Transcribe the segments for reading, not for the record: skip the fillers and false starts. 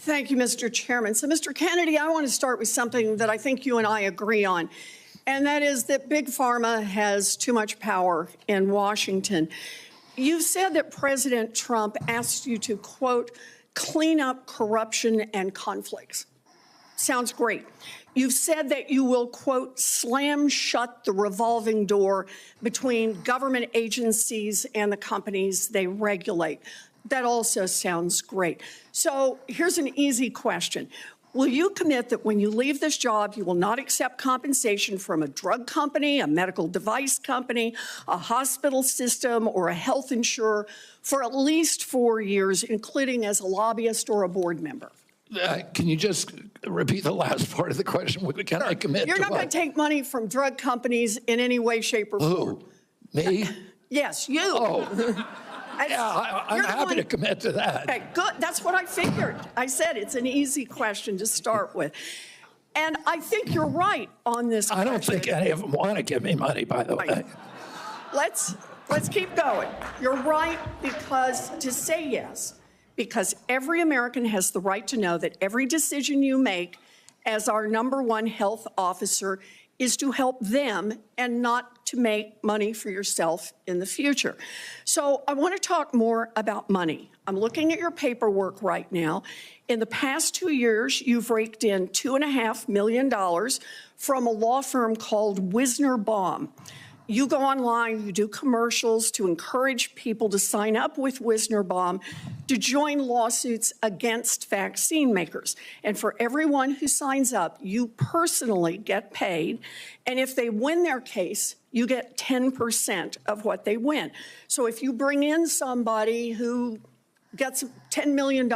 Thank you, Mr. Chairman. So, Mr. Kennedy, I want to start with something that I think you and I agree on, and that is that Big Pharma has too much power in Washington. You said that President Trump asked you to, quote, clean up corruption and conflicts. Sounds great. You've said that you will, quote, slam shut the revolving door between government agencies and the companies they regulate. That also sounds great. So here's an easy question. Will you commit that when you leave this job, you will not accept compensation from a drug company, a medical device company, a hospital system, or a health insurer for at least 4 years, including as a lobbyist or a board member? Can you just repeat the last part of the question? Can I commit You're not going to take money from drug companies in any way, shape, or form. Who? Me? Yes, you. Oh. Yeah, I'm happy to commit to that. Okay, good. That's what I figured. I said it's an easy question to start with. And I think you're right on this question. I don't think any of them want to give me money, by the way. Let's keep going. You're right because to say yes, because every American has the right to know that every decision you make as our #1 health officer is to help them and not to make money for yourself in the future. So I want to talk more about money. I'm looking at your paperwork right now. In the past 2 years, you've raked in $2.5 million from a law firm called Wisner Baum. You go online, you do commercials to encourage people to sign up with Wisner Baum to join lawsuits against vaccine makers. And for everyone who signs up, you personally get paid. And if they win their case, you get 10% of what they win. So if you bring in somebody who gets $10 million,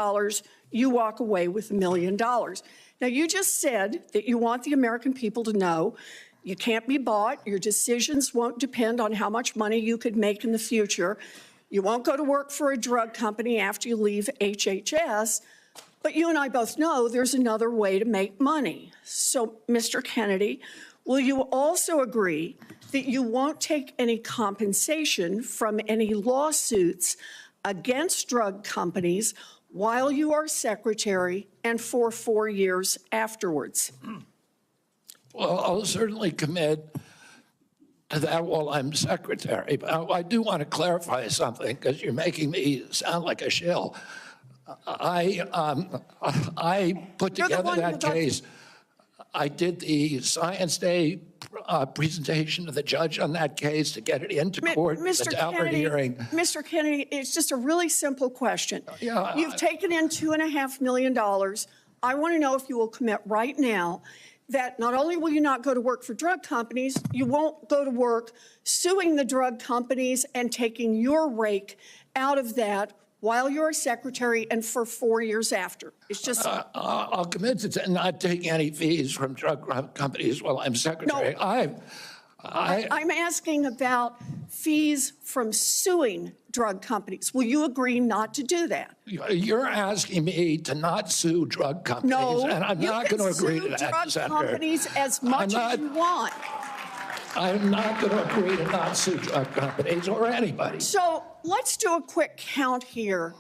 you walk away with $1 million. Now, you just said that you want the American people to know you can't be bought. Your decisions won't depend on how much money you could make in the future. You won't go to work for a drug company after you leave HHS. But you and I both know there's another way to make money. So, Mr. Kennedy, will you also agree that you won't take any compensation from any lawsuits against drug companies while you are secretary and for 4 years afterwards? Well, I'll certainly commit to that while I'm secretary. But I do want to clarify something because you're making me sound like a shill. I put together that case. I did the Science Day presentation to the judge on that case to get it into court. Mr. Kennedy, hearing. Mr. Kennedy, it's just a really simple question. Yeah, You've taken in $2.5 million. I want to know if you will commit right now that not only will you not go to work for drug companies, you won't go to work suing the drug companies and taking your rake out of that while you're a secretary and for 4 years after. It's just... I'll commit to not taking any fees from drug companies while I'm secretary. No, I'm asking about fees from suing drug companies. Will you agree not to do that? You're asking me to not sue drug companies, no, and I'm not going to agree to that, drug Senator. Companies as much as you want. I'm not going to agree to not sue drug companies or anybody. So let's do a quick count here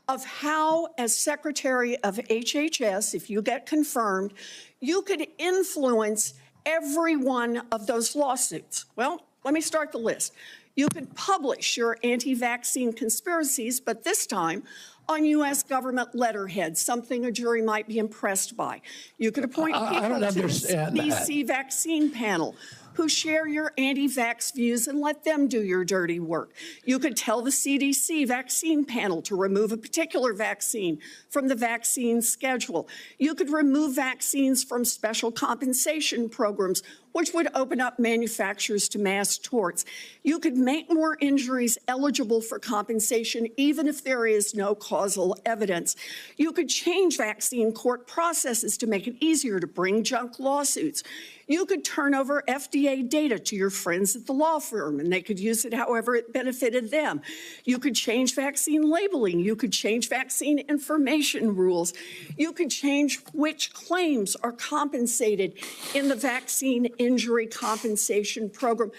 of how, as Secretary of HHS, if you get confirmed, you could influence every one of those lawsuits. Well, let me start the list. You could publish your anti-vaccine conspiracies, but this time on U.S. government letterhead, something a jury might be impressed by. You could appoint people to the CDC vaccine panel who share your anti-vax views and let them do your dirty work. You could tell the CDC vaccine panel to remove a particular vaccine from the vaccine schedule. You could remove vaccines from special compensation programs, which would open up manufacturers to mass torts. You could make more injuries eligible for compensation even if there is no causal evidence. You could change vaccine court processes to make it easier to bring junk lawsuits. You could turn over FDA data to your friends at the law firm, and they could use it however it benefited them. You could change vaccine labeling. You could change vaccine information rules. You could change which claims are compensated in the vaccine injury compensation program.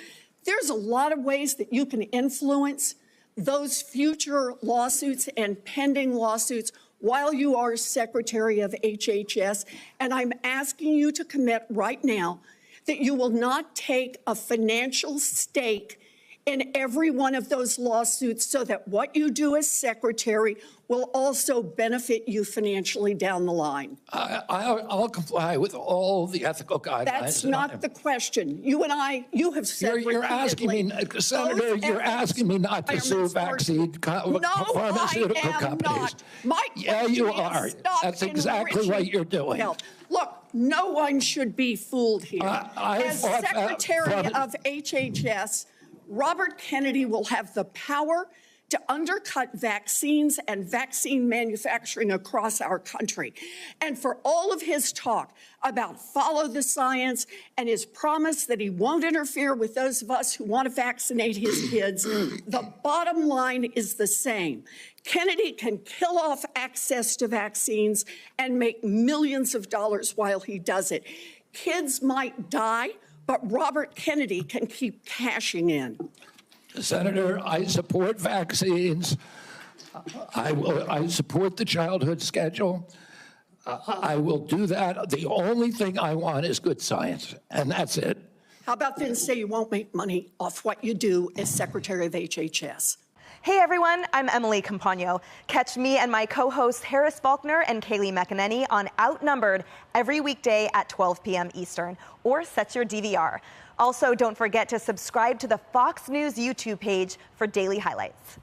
There's a lot of ways that you can influence those future lawsuits and pending lawsuits while you are Secretary of HHS, and I'm asking you to commit right now that you will not take a financial stake in every one of those lawsuits so that what you do as Secretary will also benefit you financially down the line. I'll comply with all the ethical guidelines. That's not the question. You and I, you have said You're asking me, Senator, you're asking me not to sue vaccine pharmaceutical companies. Yeah, you are. That's exactly what you're doing. Look, no one should be fooled here. As Secretary of HHS, Robert Kennedy will have the power to undercut vaccines and vaccine manufacturing across our country. And for all of his talk about follow the science and his promise that he won't interfere with those of us who want to vaccinate his kids, the bottom line is the same. Kennedy can kill off access to vaccines and make millions of dollars while he does it. Kids might die, but Robert Kennedy can keep cashing in. Senator, I support vaccines. I support the childhood schedule. I will do that. The only thing I want is good science, and that's it. How about then say you won't make money off what you do as Secretary of HHS? Hey everyone, I'm Emily Campagno. Catch me and my co-hosts Harris Faulkner and Kaylee McEnany on Outnumbered every weekday at 12 p.m. Eastern, or set your DVR. Also, don't forget to subscribe to the Fox News YouTube page for daily highlights.